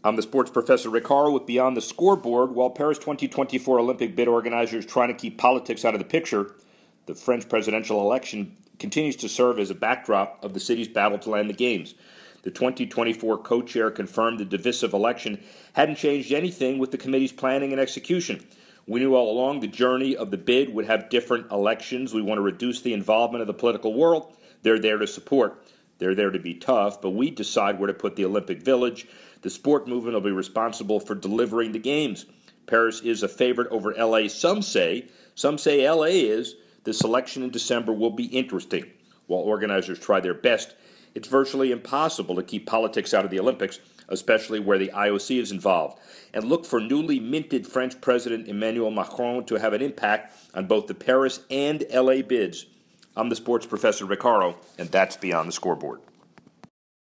I'm the sports professor Rick Horrow with Beyond the Scoreboard. While Paris 2024 Olympic bid organizers trying to keep politics out of the picture, the French presidential election continues to serve as a backdrop of the city's battle to land the Games. The 2024 co-chair confirmed the divisive election hadn't changed anything with the committee's planning and execution. We knew all along the journey of the bid would have different elections. We want to reduce the involvement of the political world. They're there to support. They're there to be tough, but we decide where to put the Olympic Village. The sport movement will be responsible for delivering the Games. Paris is a favorite over L.A., some say L.A. is. The selection in December will be interesting. While organizers try their best, it's virtually impossible to keep politics out of the Olympics, especially where the IOC is involved. And look for newly minted French President Emmanuel Macron to have an impact on both the Paris and L.A. bids. I'm the sports professor Rick Horrow, and that's Beyond the Scoreboard.